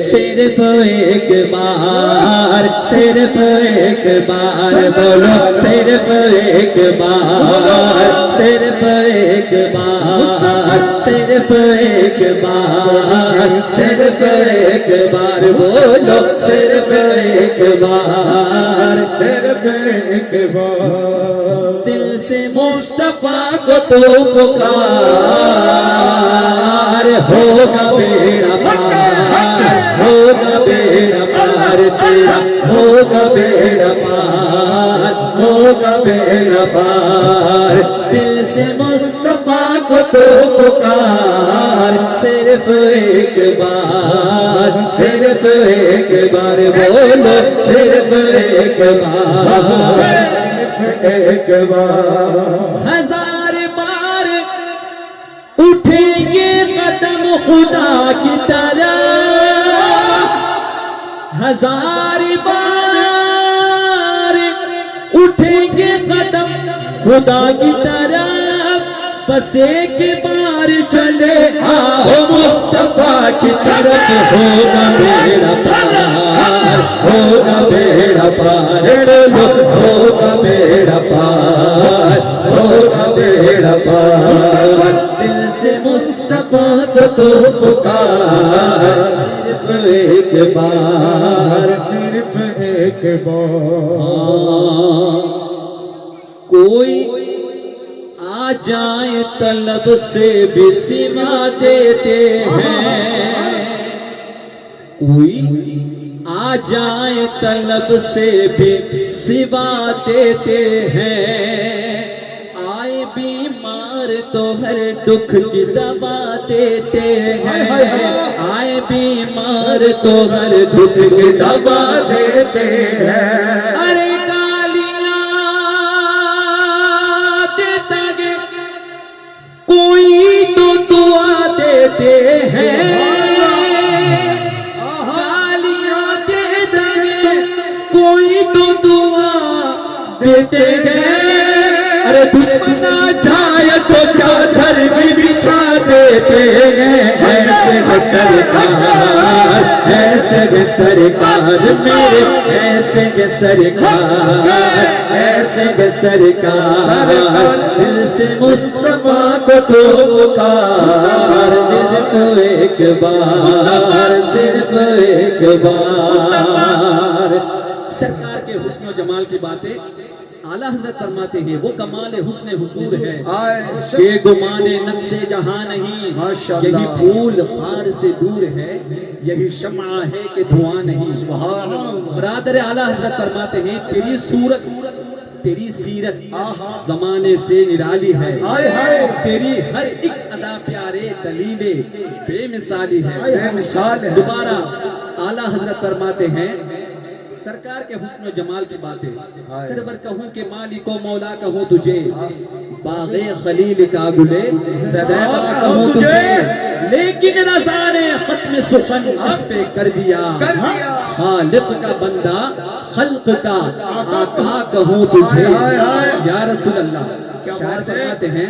सिर्फ एक बार बोलो, सिर्फ एक बार, सिर्फ एक बार, सिर्फ एक बार, सिर्फ एक बार बोलो, सिर्फ एक बार, सिर्फ एक बार। दिल से मुस्तफा को तो पुकार, होगा बेड़ा पार, होगा बेड़ा पार तेरा, होगा बेड़ा पार, होगा बेड़ा पार। दिल से मुस्तफा को तो पुकार, सिर्फ एक बार, सिर्फ एक बार बोलो, सिर्फ एक बार, सिर्फ एक बार। हजार बार उठेंगे कदम खुदा की तरफ, हजार बार उठेंगे कदम खुदा की तरफ, बस एक बार चले आओ मुस्तफा की तरफ। होगा बेड़ा पार, होगा बेड़ा पार, होगा बेड़ा पार, होगा बेड़ा पार। दिल से मुस्तफा को तो पुकार, सिर्फ एक बार, सिर्फ एक बार। कोई आ जाए तलब से भी सिवा देते हैं, कोई आ जाए तलब से भी सिवा देते हैं। आए बीमार तो हर दुख की दवा देते हैं, आए बीमार तो हर दुख की दवा देते हैं। अरे कोई तो दुआ देते हैं, गालियां दे देंगे, कोई तो दुआ देते हैं। अरे दुश्मन आ जाए तो चादर भी बिछा देते हैं। ऐसे है सरकार, ऐसे है सरकार मेरे, ऐसे है सरकार, ऐसे है सरकार। दिल से मुस्तफा को तो पुकार, सिर्फ एक बार, सिर्फ एक बार। सरकार के हुस्न और जमाल की बातें आला हजरत फरमाते हैं, वो कमाल हुस्न हुसूर है कि गुमाने नक्शे जहां नहीं। यही फूल खार से दूर है, यही शम्आ है कि धुआं नहीं। बरादर आला हजरत फरमाते हैं, तेरी सूरत तेरी सीरत जमाने से निराली है, तेरी हर एक अदा प्यारे दलीले बेमिसाली है। दोबारा आला हजरत फरमाते हैं, सरकार के हुस्न जमाल की बातें सरवर कहूँ के मालिको मौला कहूँ तुझे, बागे खलील का गुले सदैव कहूँ तुझे। लेकिन रज़ा ने खत्म सुखन इस पे कर दिया, खालिक का बंदा खल्क का आका कहूँ तुझे। या रसूल अल्लाह, शायर फरमाते हैं,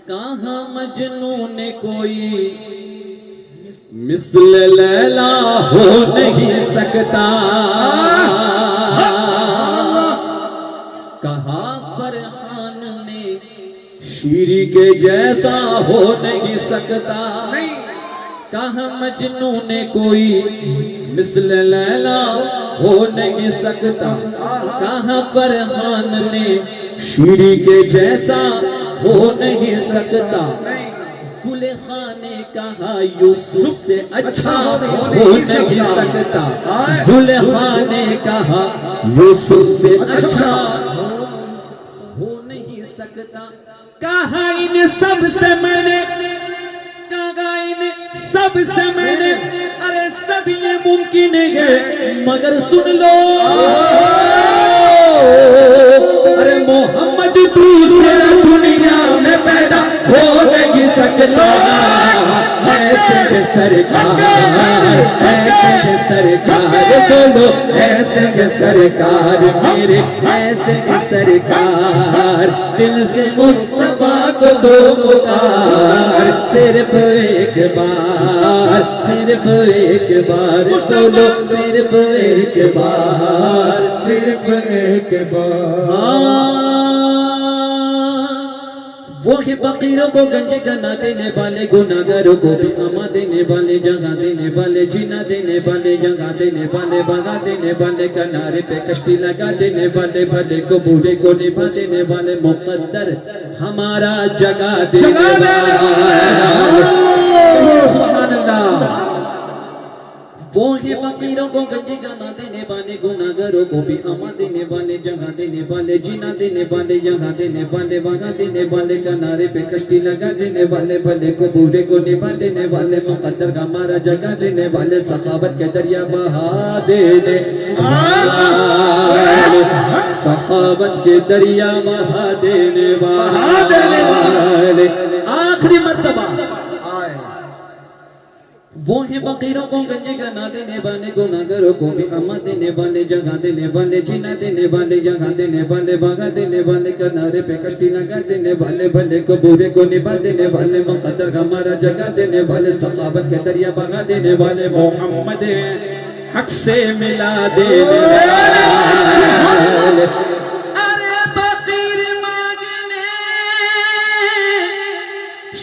कहाँ मजनू ने कोई मिसल लैला हो नहीं सकता, कहा फरहान ने शीरी के जैसा हो नहीं सकता। कहा मजनू ने कोई मिसल लैला हो नहीं सकता, कहा फरहान ने शीरी के जैसा हो नहीं सकता। जुलेखा ने कहा यूसुफ से अच्छा हो नहीं सकता, जुलेखा ने कहा यूसुफ से अच्छा हो नहीं सकता। कहा इन सब से मैंने, कहा इन सब से मैंने, अरे सब ये मुमकिन है मगर सुन लो, अरे मोहम्मद दूसरा दुनिया में पैदा हो नहीं सकता। ऐसे सरकार, ऐसे सरकार बोलो, ऐसे के सरकार मेरे, ऐसे के सरकार, दिल से मुस्तफा को दो पुकार, सिर्फ एक बार, सिर्फ एक बार बोलो, सिर्फ एक बार, सिर्फ एक बार। वो है फकीरों को गंज गना देने वाले, गुनाहगारों को भी अमा देने वाले, जगह देने वाले, जीना देने वाले, जगह देने वाले, भगा देने वाले, किनारे पे कश्ती लगा देने वाले, भले को बुरे को निभा देने वाले, मुकद्दर हमारा जगा देने वाला। सुभान अल्लाह। वो है फकीरों को गंज गना देने वाले, गुनाहगारों को भी अमा देने वाले, जगह देने वाले, जीना देने वाले, जगह देने वाले, भगा देने वाले, किनारे पे कश्ती लगा देने वाले, भले को बुरे को निभा देने वाले, मुकद्दर हमारा जगा देने वाले, सखावत के दरिया बहा देने वाले, सखावत के दरिया बहा देने वाले। आखिरी मर्तबा वो है फकीरों को गंज गना देने वाले, गुनाहगारों को भी अमा देने वाले, जगह देने वाले, जीना देने वाले, जगह देने वाले, भगा देने वाले, किनारे पे कश्ती लगा देने वाले, भले को बुरे को निभा देने वाले, मुकद्दर हमारा जगा देने वाले, सखावत के दरिया बहा देने वाले, मोहम्मद हक से मिला देने वाले। अरे फकीर मांगने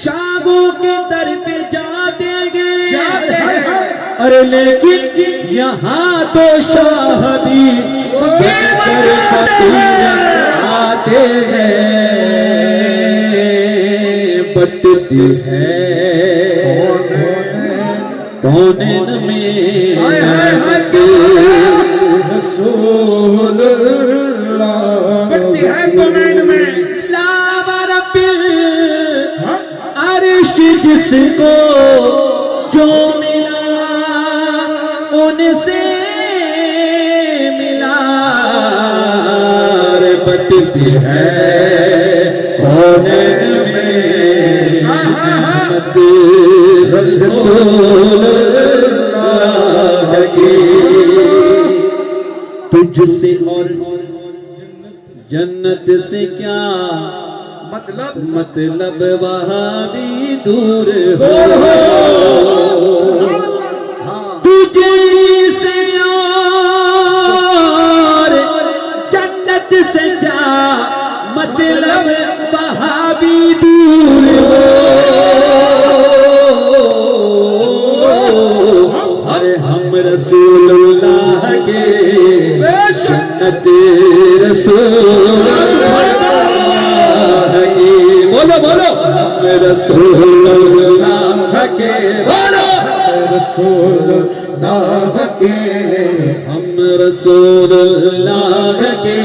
शागों के दर पे जाते अरे लेकिन यहाँ तो शाह भी आते हैं, बटती है कौन में रसूलुल्लाह, बटती है कौन में अर्श जिसको जो उनसे मिला, बटती है कौन में रसूलुल्लाह की। तुझसे और जन्नत से क्या मतलब वहाँ भी दूर हो, तुझे से और जन्नत से क्या मतलब वहाँ भी दूर हो। अरे हम रसूलुल्लाह के जन्नत रसूलुल्लाह की, बोलो बोलो, हम रसूलुल्लाह के, बोलो रसूलुल्लाह के, हम रसूलुल्लाह के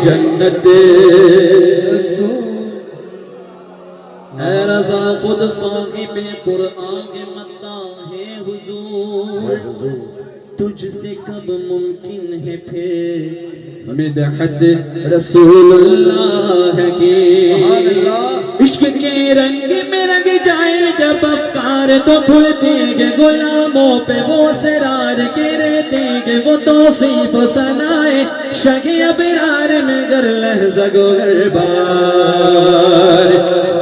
जन्नत। ऐ रज़ा खुद साहिबे कुरआन के मत्ता है हुजूर, तुझसे कब मुमकिन है फिर मिदहत रसूलुल्लाह की। इश्क के रंग में रंग जाए जब अफकार तो खुल देंगे, गुलामों पे वो सरार के रहते हैं, वो तौसीफ सनाए शगे अबरार में गर लहज़ा गुज़र बार,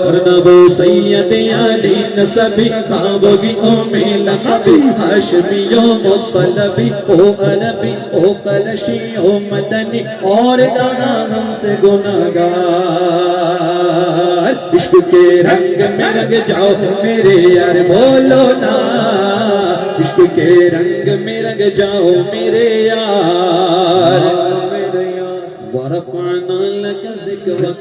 वरना वो सैयद अली नसबी खाबोगी ओ मेला कभी हाशमी ओ मुत्तलबी ओ अरबी ओ कलशी ओ मदनी और गाना हमसे गुनाहगार। इश्क के रंग में रंग जाओ मेरे यार, बोलो ना, इश्क के रंग में रंग जाओ मेरे यार। वरफ़अना लक ज़िक्रक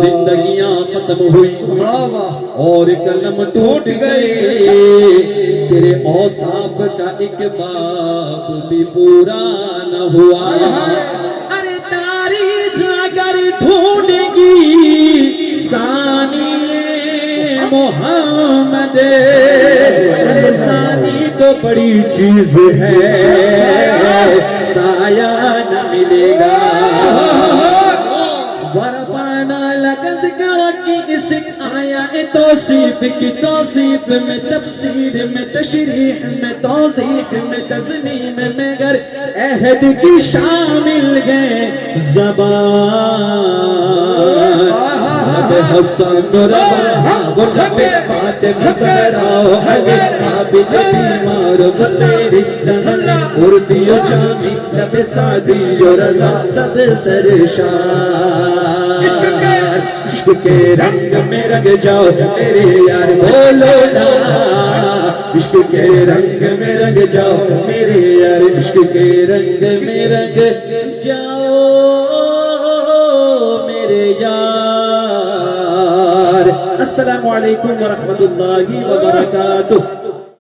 जिंदगियां खत्म हुई और कलम टूट गए, तेरे औसाफ का एक बाप भी पूरा न हुआ। अरे तारीख अगर ढूंढेगी सानिए मोहम्मद, सानी तो बड़ी चीज है, साया न मिलेगा। वरबाना लगज की इस आया तौसीफ की तौसीफ में, तफसीर में, तशरीह में, तौज़ीह में, तज़मीन में गर अहद की शामिल है ज़बान। हसन रवा वो लबे फातिमा ज़हरा अली आबिद बीमार मुसेरी दहला उर्दियो जामी लबे सादियो रज़ा सब सरशार। इश्क के रंग में रंग जाओ मेरे यार बोलो ना, इश्क के रंग में रंग जाओ मेरे यार, इश्क के रंग में रंग जाओ मेरे यार। अस्सलामु अलैकुम व रहमतुल्लाहि व बरकातुहू।